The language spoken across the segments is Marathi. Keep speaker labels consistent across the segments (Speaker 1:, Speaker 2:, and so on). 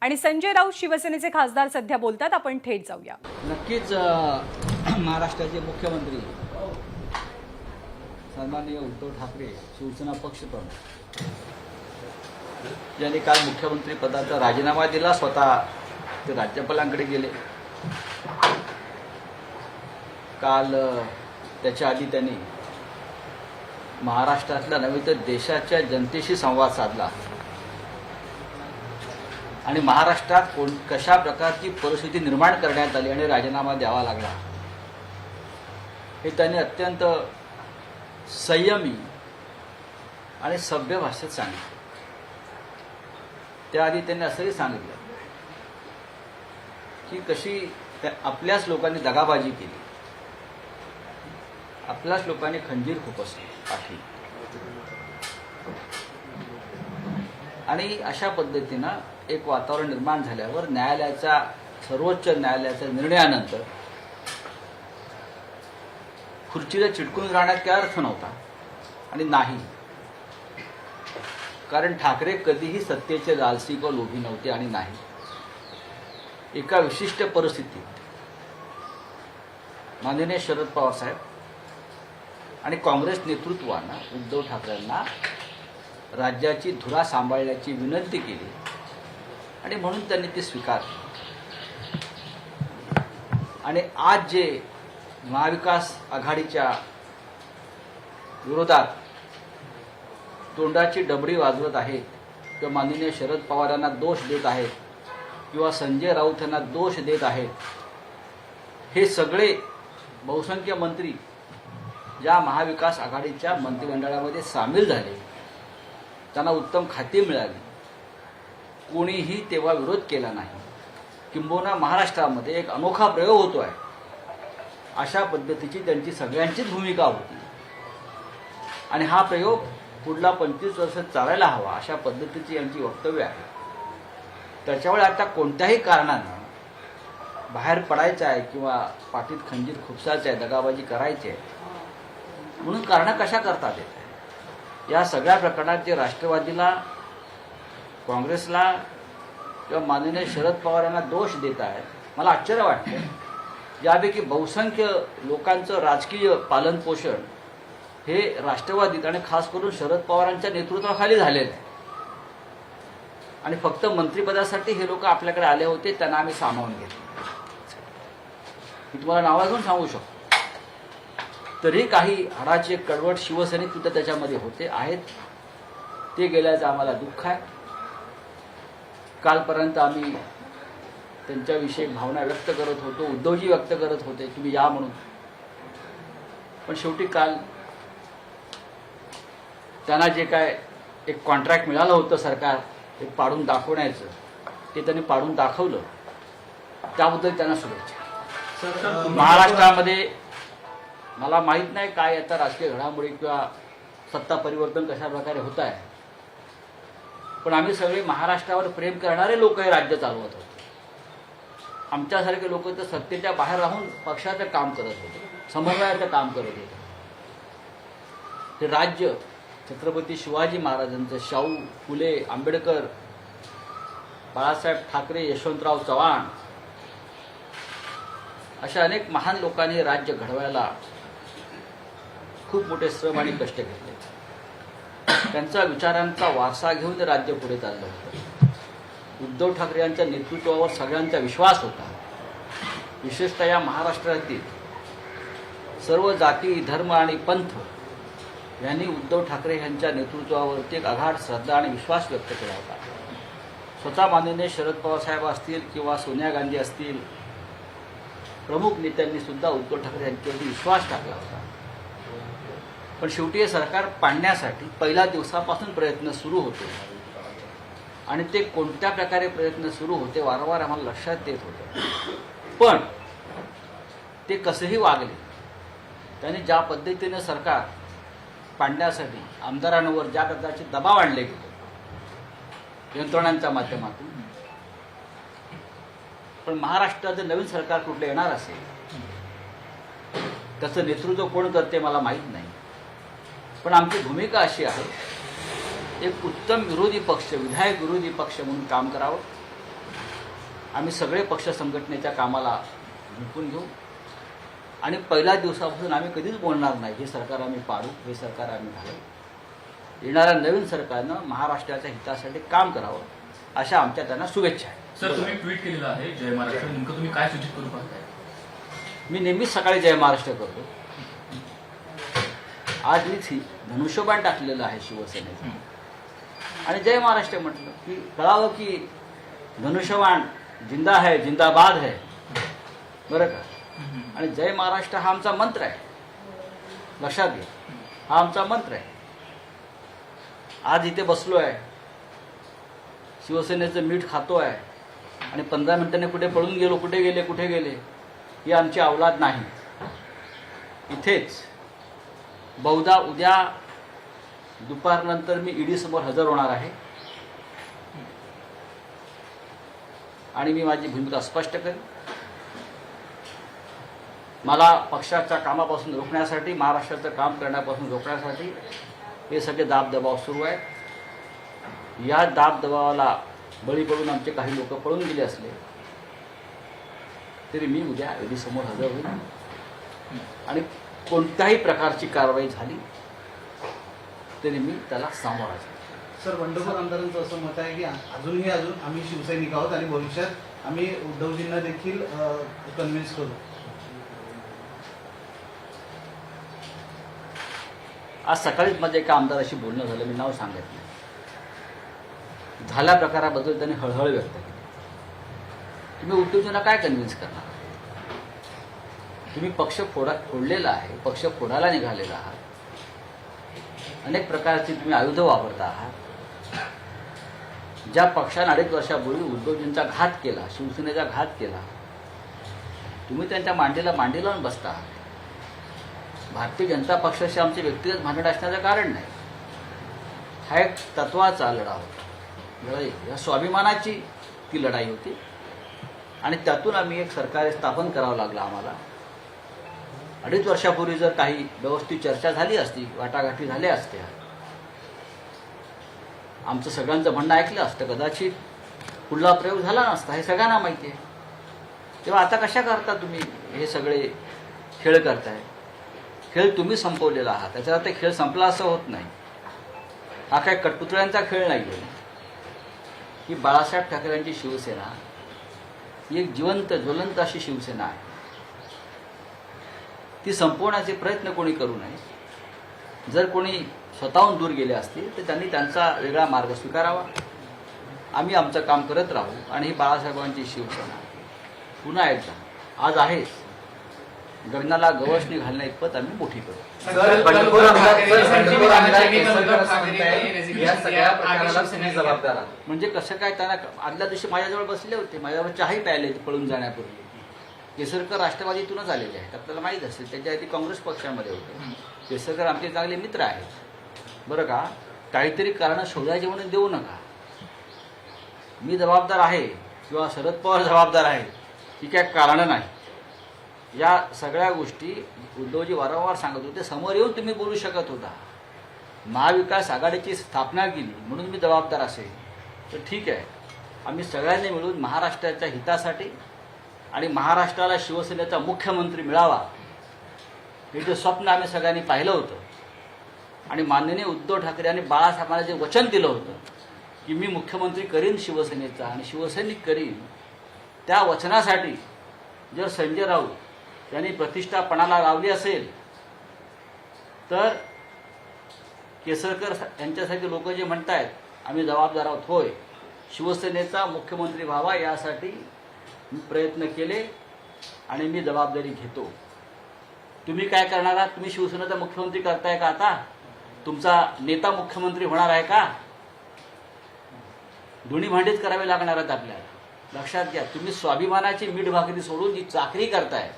Speaker 1: आणि संजय राऊत शिवसेनेचे खासदार सध्या बोलतात. आपण थेट जाऊया.
Speaker 2: नक्कीच महाराष्ट्राचे मुख्यमंत्री सन्माननीय उद्धव ठाकरे शिवसेना पक्षप्रमुख यांनी काल मुख्यमंत्री पदाचा राजीनामा दिला. स्वतः ते राज्यपालांकडे गेले. काल त्याच्या आधी त्यांनी महाराष्ट्रातल्या नव्हे तर देशाच्या जनतेशी संवाद साधला आणि महाराष्ट्रात कशा प्रकारची परिस्थिती निर्माण करण्यात आली आणि राजीनामा द्यावा लागला हे त्यांनी अत्यंत संयमी आणि सभ्य भाषेत सांगितलं. त्याआधी त्यांनी असंही सांगितलं की कशी आपल्याच लोकांनी दगाबाजी केली, आपल्याच लोकांनी खंजीर खुपसली पाठी, आणि अशा पद्धतीनं एक वातावरण निर्माण झाल्यावर सर्वोच्च न्यायालयाच्या निर्णयानंतर खुर्चीला चिटकून राहण्यात काय अर्थ नव्हता. आणि नाही, कारण ठाकरे कधीही सत्तेचे लालसी व लोभी नव्हते. आणि नाही, एका विशिष्ट परिस्थितीत माननीय शरद पवार साहेब आणि काँग्रेस नेतृत्वानं उद्धव ठाकरेंना राज्याची धुरा सांभाळण्याची विनंती केली आणि म्हणून त्यांनी ती स्वीकारली. आणि आज जे महाविकास आघाडीच्या विरोधात तोंडाची डबडी वाजवत आहेत किंवा माननीय शरद पवार यांना दोष देत आहेत किंवा संजय राऊत यांना दोष देत आहेत, हे सगळे बहुसंख्य मंत्री ज्या महाविकास आघाडीच्या मंत्रिमंडळामध्ये सामील झाले, त्यांना उत्तम खाती मिळाली, कोणीही तेव्हा विरोध केला नाही. किंबहुना महाराष्ट्रामध्ये एक अनोखा प्रयोग होतोय अशा पद्धतीची त्यांची सगळ्यांचीच भूमिका होती. आणि हा प्रयोग पुढला 25 वर्ष चालायला हवा अशा पद्धतीची यांची वक्तव्य आहे. त्याच्यामुळे आता कोणत्याही कारणानं बाहेर पडायचं आहे किंवा पाठीत खंजीर खुपसायचं आहे, दगाबाजी करायची आहे म्हणून कारणं कशा करतात येत आहे. या सगळ्या प्रकरणात जे राष्ट्रवादीला, काँग्रेसला किंवा माननीय शरद पवार यांना दोष देत आहेत, मला आश्चर्य वाटतं. यापैकी बहुसंख्य लोकांचं राजकीय पालनपोषण हे राष्ट्रवादीत आणि खास करून शरद पवारांच्या नेतृत्वाखाली झालेलं आहे. आणि फक्त मंत्रिपदासाठी हे लोक आपल्याकडे आले होते, त्यांना आम्ही सामावून घेतलं. मी तुम्हाला नावा घेऊन सांगू शकतो. तरी काही हाडाचे कडवट शिवसैनिक सुद्धा त्याच्यामध्ये होते, आहेत. ते गेल्याचं आम्हाला दुःख आहे. कालपर्यंत आम्ही त्यांच्याविषयी भावना व्यक्त करत होतो, उद्धवजी व्यक्त करत होते तुम्ही या म्हणून. पण शेवटी काल त्यांना जे काय एक कॉन्ट्रॅक्ट मिळालं होतं सरकार एक पाडून दाखवण्याचं, ते त्यांनी पाडून दाखवलं. त्याबद्दल त्यांना शुभेच्छा. महाराष्ट्रामध्ये मला माहीत नाही काय आता राजकीय घडामोडी किंवा सत्ता परिवर्तन कशा प्रकारे होत आहे, पण आम्ही सगळे महाराष्ट्रावर प्रेम करणारे लोक हे राज्य चालवत होते. आमच्यासारखे लोक तर सत्तेच्या बाहेर राहून पक्षाचं काम करत होते, समन्वयाचं काम करत होते. हे राज्य छत्रपती शिवाजी महाराजांचं, शाहू फुले, आंबेडकर, बाळासाहेब ठाकरे, यशवंतराव चव्हाण अशा अनेक महान लोकांनी हे राज्य घडवायला खूप मोठे श्रम आणि कष्ट घेतले. त्यांचा विचारांचा वारसा घेऊन ते राज्य पुढे चाललं होतं. उद्धव ठाकरे यांच्या नेतृत्वावर सगळ्यांचा विश्वास होता. विशेषतः या महाराष्ट्रातील सर्व जाती, धर्म आणि पंथ यांनी उद्धव ठाकरे यांच्या नेतृत्वावरती एक अगाढ श्रद्धा आणि विश्वास व्यक्त केला होता. स्वतः माननीय शरद पवार साहेब असतील किंवा सोनिया गांधी असतील, प्रमुख नेत्यांनी सुद्धा उद्धव ठाकरे यांच्यावरती विश्वास टाकला होता. पण शेवटी हे सरकार पाडण्यासाठी पहिल्या दिवसापासून प्रयत्न सुरू होते. आणि ते कोणत्या प्रकारे प्रयत्न सुरू होते वारंवार आम्हाला लक्षात येत होते. पण ते कसेही वागले, त्यांनी ज्या पद्धतीने सरकार पाडण्यासाठी आमदारांवर ज्या प्रकारचे दबाव आणले गेले यंत्रणांच्या माध्यमातून, पण महाराष्ट्राचं नवीन सरकार कुठलं येणार असेल त्याचं नेतृत्व कोण करते मला माहीत नाही. पण आमची भूमिका अशी आहे, एक उत्तम विरोधी पक्ष, विधायक विरोधी पक्ष म्हणून काम करावं आम्ही सगळे पक्ष संघटनेच्या कामाला झुकून घेऊ आणि पहिल्या दिवसापासून आम्ही कधीच बोलणार नाही हे सरकार आम्ही पाडू, हे सरकार आम्ही घालू. येणाऱ्या नवीन सरकारनं महाराष्ट्राच्या हितासाठी काम करावं अशा आमच्या त्यांना शुभेच्छा आहेत.
Speaker 3: सर, तुम्ही ट्विट केलेलं आहे जय महाराष्ट्र, नेमकं तुम्ही काय सूचित करू पाहताय?
Speaker 2: मी नेहमीच सकाळी जय महाराष्ट्र करतो. आज मीच धनुष्यबाण टाकलेलं आहे शिवसेनेचं आणि जय महाराष्ट्र म्हटलं की कळावं की धनुष्यबाण जिंदा है, जिंदाबाद है, बरं का. आणि जय महाराष्ट्र हा आमचा मंत्र आहे, लक्षात घ्या, हा आमचा मंत्र आहे. आज इथे बसलो आहे, शिवसेनेचं मीठ खातो आहे आणि 15 मिनिटांनी कुठे पळून गेलो, कुठे गेले ही आमची अवलाद नाही. इथेच बहुधा उद्या दुपारनंतर मी ईडी समोर हजर होणार आहे आणि मी माझी भूमिका स्पष्ट करेन. मला पक्षाच्या कामापासून रोखण्यासाठी, महाराष्ट्राचं काम करण्यापासून रोखण्यासाठी हे सगळे दाबदबाव सुरू आहेत. या दाबदबावाला बळी पडून आमचे काही लोक पळून गेले असले तरी मी उद्या ईडी समोर हजर होईल आणि कोणत्याही प्रकारची कारवाई झाली तरी मी त्याला सामोरा जाईल.
Speaker 4: सर, बंडखोर आमदारांचं असं मत आहे की अजून आम्ही शिवसैनिक आहोत आणि भविष्यात आम्ही उद्धवजींना देखील कन्व्हिन्स करू.
Speaker 2: आज सकाळीच माझ्या एका आमदाराशी बोलणं झालं, मी नाव सांगत नाही. झाल्या प्रकाराबद्दल त्यांनी हळहळ व्यक्त केली. तुम्ही उद्धवजींना काय कन्व्हिन्स करणार? तुम्ही पक्ष फोडलेला आहे, पक्ष फोडायला निघालेला आहात, अनेक प्रकारची तुम्ही आयुधं वापरता आहात. ज्या पक्षाने 2.5 वर्षापूर्वी उद्धवजींचा घात केला, शिवसेनेचा घात केला, तुम्ही त्यांच्या मांडीला लावून बसता आहात. भारतीय जनता पक्षाशी आमचे व्यक्तिगत भांडण असण्याचं कारण नाही. हा एक तत्वाचा लढा होता, लढाई, या स्वाभिमानाची ती लढाई होती आणि त्यातून आम्ही एक सरकार स्थापन करावं लागलं आम्हाला. 2.5 वर्षापूर्वी जर काही व्यवस्थित चर्चा झाली असती, वाटाघाटी झाल्या असत्या, आमचं सगळ्यांचं म्हणणं ऐकलं असतं, कदाचित पुढला प्रयोग झाला नसता. हे सगळ्यांना माहिती आहे. तेव्हा आता कशा करता तुम्ही हे सगळे खेळ करताय? खेळ तुम्ही संपवलेला आहात, त्याचा अर्थ खेळ संपला असं होत नाही. हा काय कठपुतळ्यांचा खेळ नाही आहे. ही बाळासाहेब ठाकरेंची शिवसेना ही एक जिवंत ज्वलंत अशी शिवसेना आहे. ती संपवण्याचे प्रयत्न कोणी करू नये. जर कोणी स्वतःहून दूर गेले असतील तर त्यांनी त्यांचा वेगळा मार्ग स्वीकारावा. आम्ही आमचं काम करत राहू आणि ही बाळासाहेबांची शिवसेना पुन्हा एकदा आज आहेच, गगनाला गवसणी घालण्या इतपत आम्ही मोठी करू. म्हणजे कसं काय, त्यांना आदल्या दिवशी माझ्याजवळ बसले होते, माझ्यावर चहाही प्यायले पळून जाण्यापूर्वी. केसरकर राष्ट्रवादीतूनच आलेले आहेत, आपल्याला माहीत असेल. त्याच्या आधी काँग्रेस पक्षामध्ये होते. केसरकर आमचे चांगले मित्र आहेत, बरं का. काहीतरी कारण शोधायचे म्हणून देऊ नका. मी जबाबदार आहे किंवा शरद पवार जबाबदार आहे ही काय कारणं नाही. या सगळ्या गोष्टी उद्धवजी वारंवार सांगत होते. समोर येऊन तुम्ही बोलू शकत होता. महाविकास आघाडीची स्थापना केली म्हणून मी जबाबदार असेल तर ठीक आहे. आम्ही सगळ्यांनी मिळून महाराष्ट्राच्या हितासाठी आणि महाराष्ट्राला शिवसेनेचा मुख्यमंत्री मिळावा हे जे स्वप्न आम्ही सगळ्यांनी पाहिलं होतं आणि माननीय उद्धव ठाकरे यांनी बाळासाहेबांना जे वचन दिलं होतं की मी मुख्यमंत्री करीन शिवसेनेचा आणि शिवसैनिक करीन, त्या वचनासाठी जर संजय राऊत यांनी प्रतिष्ठा पणाला लावली असेल तर केसरकर यांच्यासारखे लोक जे म्हणतायत आम्ही जबाबदार आहोत, होय, शिवसेनेचा मुख्यमंत्री व्हावा यासाठी मी प्रयत्न केले आणि मी जबाबदारी घेतो. तुम्ही काय करणार आहात? तुम्ही शिवसेनेचा मुख्यमंत्री करताय का? आता तुमचा नेता मुख्यमंत्री होणार आहे का? दोन्ही भांडीच करावे लागणार आहेत आपल्याला. लक्षात घ्या, तुम्ही स्वाभिमानाची मीठ भाकरी सोडून जी चाकरी करताय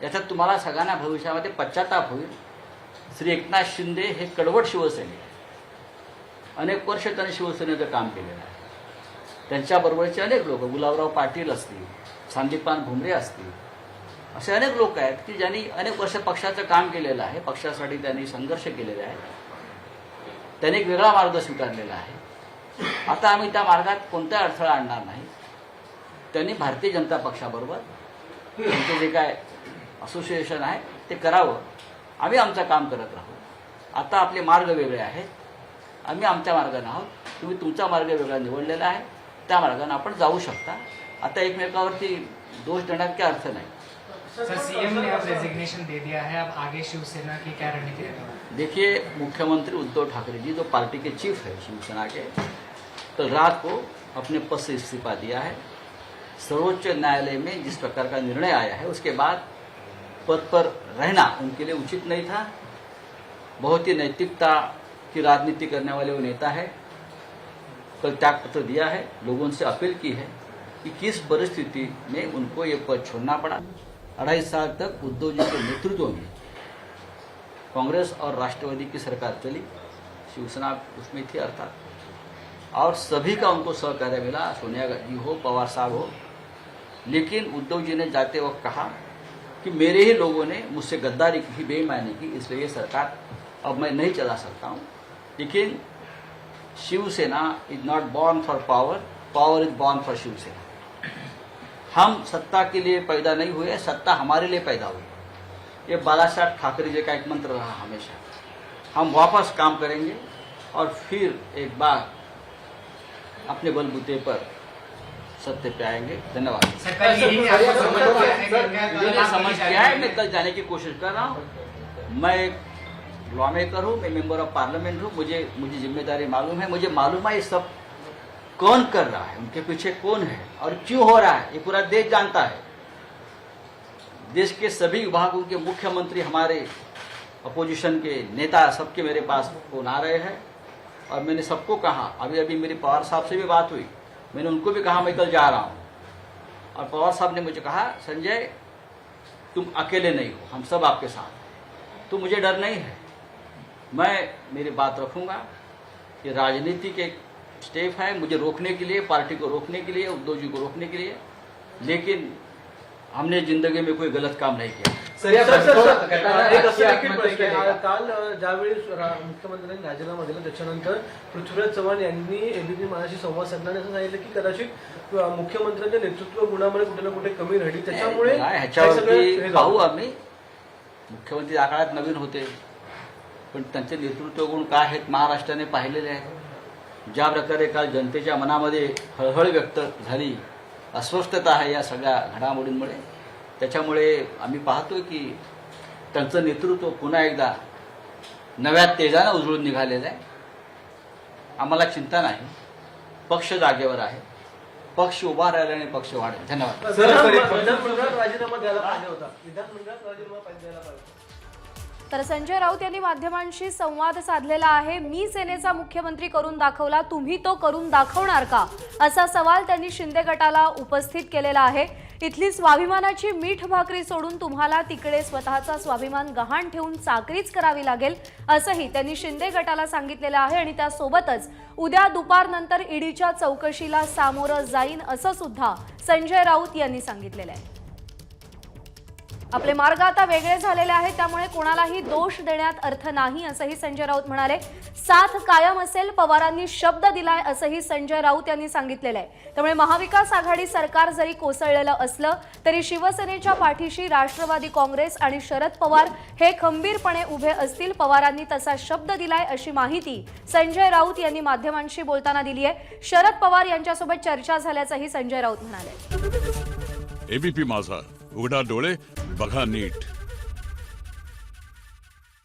Speaker 2: याच्यात तुम्हाला सगळ्यांना भविष्यामध्ये पश्चाताप होईल. श्री एकनाथ शिंदे हे कडवट शिवसैनिक, अनेक वर्ष त्यांनी शिवसेनेचं काम केलेलं आहे. त्यांच्याबरोबरचे अनेक लोक, गुलाबराव पाटील असतील, संदीपान भुमरे असतील, असे अनेक लोक आहेत की ज्यांनी अनेक वर्ष पक्षाचं काम केलेलं आहे, पक्षासाठी त्यांनी संघर्ष केलेला आहे, त्यांनी एक वेगळा मार्ग स्वीकारलेला आहे. आता आम्ही त्या मार्गात कोणताही अडथळा आणणार नाही. त्यांनी भारतीय जनता पक्षाबरोबर त्यांचे जे काय असोसिएशन आहे ते करावं. आम्ही आमचं काम करत राहू. आता आपले मार्ग वेगळे आहेत. आम्ही आमच्या मार्गाने आहोत. तुम्ही तुमचा मार्ग वेगळा निवडलेला आहे. त्या मार्गाने आपण जाऊ शकता. आता एकमेकावरती दोष देण्यात काय अर्थ नाही.
Speaker 5: सर सीएम ने अब रेजिग्नेशन दे दिया है, अब आगे शिवसेना की क्या रणनीति रहेगी?
Speaker 2: देखिए, मुख्यमंत्री उद्धव ठाकरे जी जो पार्टी के चीफ है शिवसेना के, तो रात को अपने पद से इस्तीफा दिया है. सर्वोच्च न्यायालय में जिस प्रकार का निर्णय आया है उसके बाद पद पर रहना उनके लिए उचित नहीं था. बहुत ही नैतिकता की राजनीति करने वाले वो नेता है. कल त्यागपत्र दिया है. लोगों से अपील की है कि किस परिस्थिति में उनको ये पद छोड़ना पड़ा. 2.5 साल तक उद्धव जी के नेतृत्व में कांग्रेस और राष्ट्रवादी की सरकार चली. शिवसेना उसमें थी अर्थात, और सभी का उनको सहकार्य मिला. सोनिया जी हो, पवार साहब हो. लेकिन उद्धव जी ने जाते वक्त कहा कि मेरे ही लोगों ने मुझसे गद्दारी की, बेईमानी की, इसलिए ये सरकार अब मैं नहीं चला सकता हूँ. लेकिन Shiv Sena is not born for power, power is born for Shiv Sena. हम सत्ता के लिए पैदा नहीं हुए, सत्ता हमारे लिए पैदा हुई. ये बालासाहेब ठाकरे जी का एक मंत्र रहा हमेशा. हम वापस काम करेंगे और फिर एक बार अपने बलबूते पर सत्य पे आएंगे. धन्यवाद.
Speaker 5: सर कल यही आपको समझ किया है
Speaker 2: मैंने समझ किया है. मैं कल जाने की कोशिश कर रहा हूँ. मैं एक लॉ मेकर हूँ, मैं मेंबर ऑफ पार्लियामेंट हूँ. मुझे जिम्मेदारी मालूम है. मुझे मालूम है ये सब कौन कर रहा है, उनके पीछे कौन है और क्यों हो रहा है. ये पूरा देश जानता है. देश के सभी विभागों के मुख्यमंत्री, हमारे अपोजिशन के नेता, सबके मेरे पास फोन आ रहे हैं. और मैंने सबको कहा, अभी अभी मेरी पवार साहब से भी बात हुई. मैंने उनको भी कहा मैं कल जा रहा हूँ. और पवार साहब ने मुझे कहा, संजय तुम अकेले नहीं हो, हम सब आपके साथ. तो मुझे डर नहीं है. मैं मेरी बात रखूंगा. ये राजनीति के स्टेप है मुझे रोकने के लिए, पार्टी को रोकने के लिए, उद्धव जी को रोकने के लिए. लेकिन हमने जिंदगी में कोई गलत काम नहीं किया.
Speaker 6: एक असं देखील प्रश्न आहे. काल ज्यावेळी मुख्यमंत्र्यांनी राजीनामा दिला त्याच्यानंतर पृथ्वीराज चव्हाण यांनी एबीपी माझ्याशी संवाद साधताना असं सांगितलं की कदाचित मुख्यमंत्र्यांच्या नेतृत्व गुणामध्ये कुठे ना कुठे कमी राहिली, त्याच्यामुळे
Speaker 2: ह्याच्यावरती पाहू आम्ही. मुख्यमंत्री या काळात नवीन होते, पण त्यांचे नेतृत्व गुण काय आहेत महाराष्ट्राने पाहिलेले आहेत. ज्या प्रकारे काल जनतेच्या मनामध्ये हळहळ व्यक्त झाली, अस्वस्थता आहे या सगळ्या घडामोडींमुळे, त्याच्यामुळे आम्ही पाहतोय की त्यांचं नेतृत्व पुन्हा एकदा नव्या तेजानं उजळून निघालेलं आहे. आम्हाला चिंता नाही. पक्ष जागेवर आहे. पक्ष उभा राहिल्याने पक्ष वाढेल. धन्यवाद.
Speaker 6: विधानमंडळात राजीनामा द्यायला पाहिजे होता. विधानमंडळात राजीनामा द्यायला पाहिजे.
Speaker 1: तर संजय राऊत यांनी माध्यमांशी संवाद साधलेला आहे. मी सेनेचा मुख्यमंत्री करून दाखवला, तुम्ही तो करून दाखवणार का, असा सवाल त्यांनी शिंदे गटाला उपस्थित केलेला आहे. इथली स्वाभिमानाची मीठ भाकरी सोडून तुम्हाला तिकडे स्वतःचा स्वाभिमान गहाण ठेवून चाकरीच करावी लागेल, असंही त्यांनी शिंदे गटाला सांगितलेलं आहे. आणि त्यासोबतच उद्या दुपारनंतर ईडीच्या चौकशीला सामोरं जाईन, असं सुद्धा संजय राऊत यांनी सांगितलेलं आहे. आपले मार्ग आता वेगळे झालेले आहेत, त्यामुळे कोणालाही दोष देण्यात अर्थ नाही, असंही संजय राऊत म्हणाले. साथ कायम असेल, पवारांनी शब्द दिलाय, असंही संजय राऊत यांनी सांगितलेलं आहे. त्यामुळे महाविकास आघाडी सरकार जरी कोसळलेलं असलं तरी शिवसेनेच्या पाठीशी राष्ट्रवादी काँग्रेस आणि शरद पवार हे खंबीरपणे उभे असतील. पवारांनी तसा शब्द दिलाय, अशी माहिती संजय राऊत यांनी माध्यमांशी बोलताना दिली आहे. शरद पवार यांच्यासोबत चर्चा झाल्याचंही संजय राऊत म्हणाले.
Speaker 7: एबीपी माझा, उघडा डोळे बघा नीट.